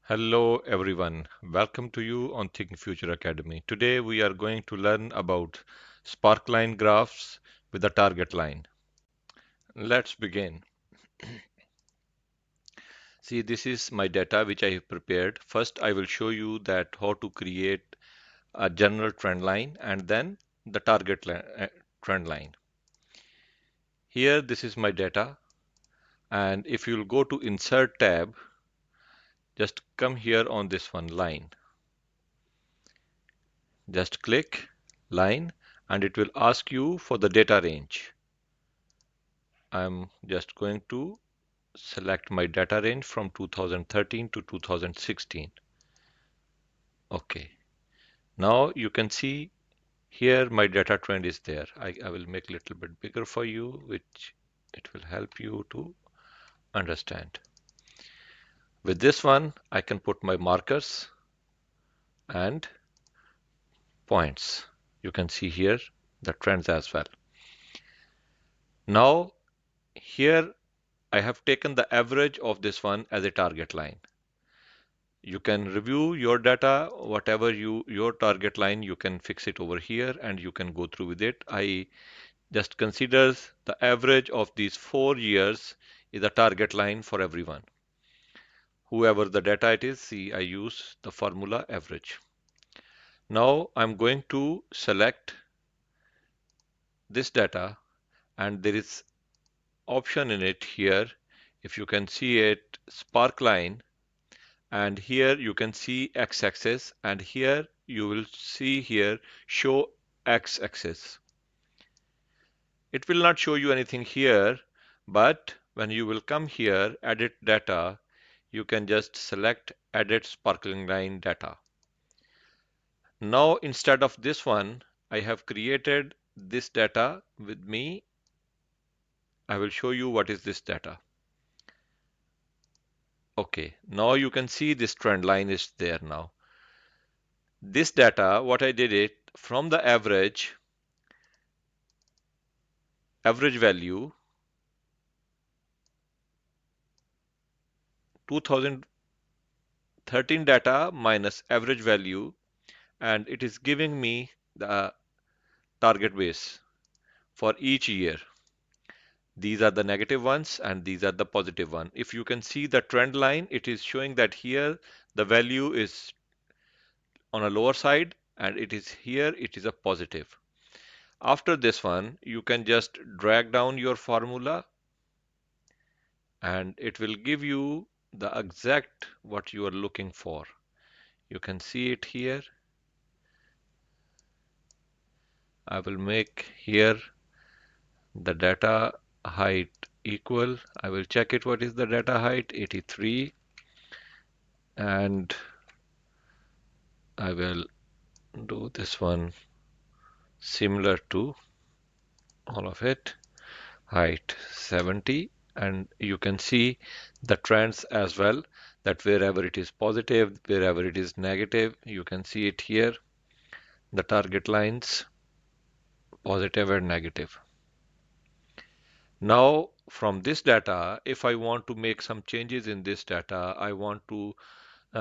Hello everyone, welcome to you on Think Future Academy. Today we are going to learn about Sparkline graphs with a target line. Let's begin. See, this is my data which I have prepared. First, I will show you that how to create a general trend line and then the trend line. Here, this is my data, and if you'll go to Insert tab, just come here on this one line. Just click line and it will ask you for the data range. I'm just going to select my data range from 2013 to 2016. Okay. Now you can see here my data trend is there. I will make a little bit bigger for you, which it will help you to understand. With this one, I can put my markers and points. You can see here the trends as well. Now here I have taken the average of this one as a target line. You can review your data, whatever your target line, you can fix it over here and you can go through with it. I just consider the average of these 4 years is a target line for everyone. Whoever the data it is, see, I use the formula average. Now I'm going to select this data and there is option in it here. If you can see it, Sparkline, and here you can see x-axis and here you will see here show x-axis. It will not show you anything here, but when you will come here edit data, you can just select edit sparkling line data. Now instead of this one, I have created this data with me. I will show you what is this data. Okay, now you can see this trend line is there now. This data, what I did it from the average value 2013 data minus average value, and it is giving me the target base for each year. These are the negative ones and these are the positive one. If you can see the trend line, it is showing that here the value is on a lower side and it is here it is a positive. After this one, you can just drag down your formula and it will give you the exact what you are looking for. You can see it here. I will make here the data height equal. I will check it. What is the data height? 83. And I will do this one similar to all of it. Height 70. And you can see the trends as well, that wherever it is positive, wherever it is negative, you can see it here, the target lines, positive and negative. Now, from this data, if I want to make some changes in this data, I want to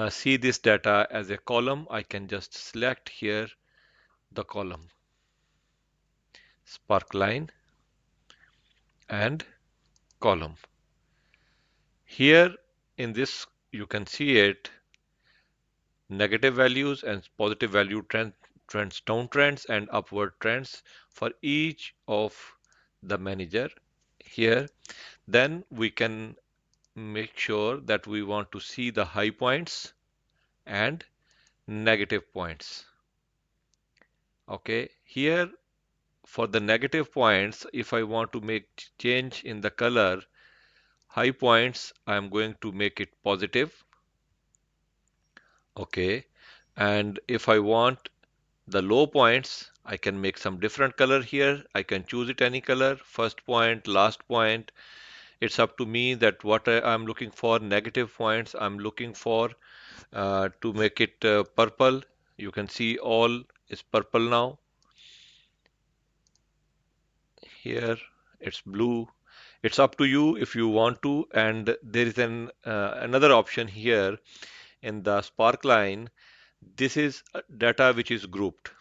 see this data as a column, I can just select here the column, Sparkline and column. Here in this, you can see it, negative values and positive value trends, downtrends and upward trends for each of the manager here. Then we can make sure that we want to see the high points and negative points. Okay, here for the negative points, if I want to make change in the color, high points, I'm going to make it positive. Okay, and if I want the low points, I can make some different color here. I can choose it any color, first point, last point. It's up to me that what I'm looking for. Negative points, I'm looking for to make it purple. You can see all is purple now. Here it's blue. It's up to you if you want to. And there is another option here. in the Sparkline, this is data which is grouped.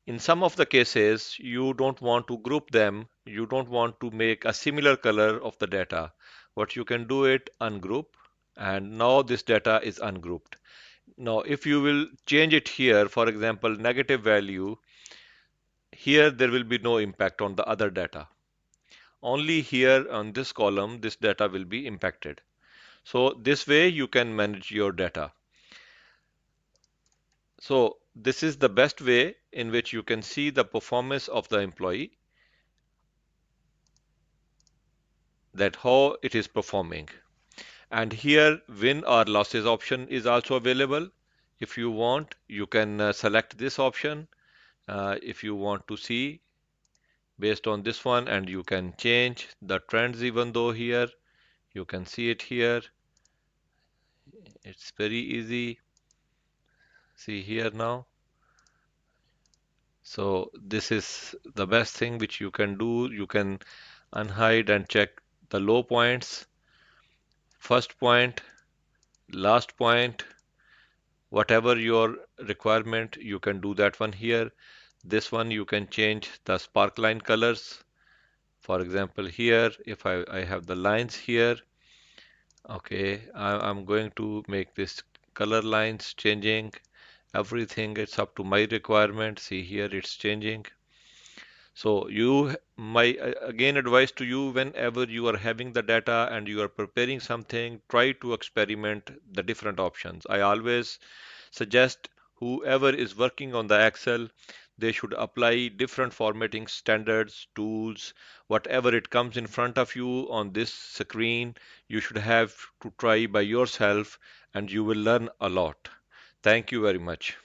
In some of the cases, you don't want to group them, you don't want to make a similar color of the data. What you can do it ungroup, and now this data is ungrouped. Now, if you will change it here, for example, negative value, here there will be no impact on the other data. Only here on this column, this data will be impacted. So this way you can manage your data. So this is the best way in which you can see the performance of the employee, that how it is performing. And here win or losses option is also available. If you want, you can select this option if you want to see based on this one, and you can change the trends even though here you can see it here. It's very easy. See here now. So this is the best thing which you can do. You can unhide and check the low points, first point, last point, whatever your requirement, you can do that one here. This one you can change the sparkline colors. For example, here, if I have the lines here, okay, I'm going to make this color lines changing. Everything, it's up to my requirement. See here, it's changing. So my again advice to you, whenever you are having the data and you are preparing something, try to experiment the different options. I always suggest whoever is working on the Excel, they should apply different formatting standards, tools, whatever it comes in front of you on this screen, you should have to try by yourself and you will learn a lot. Thank you very much.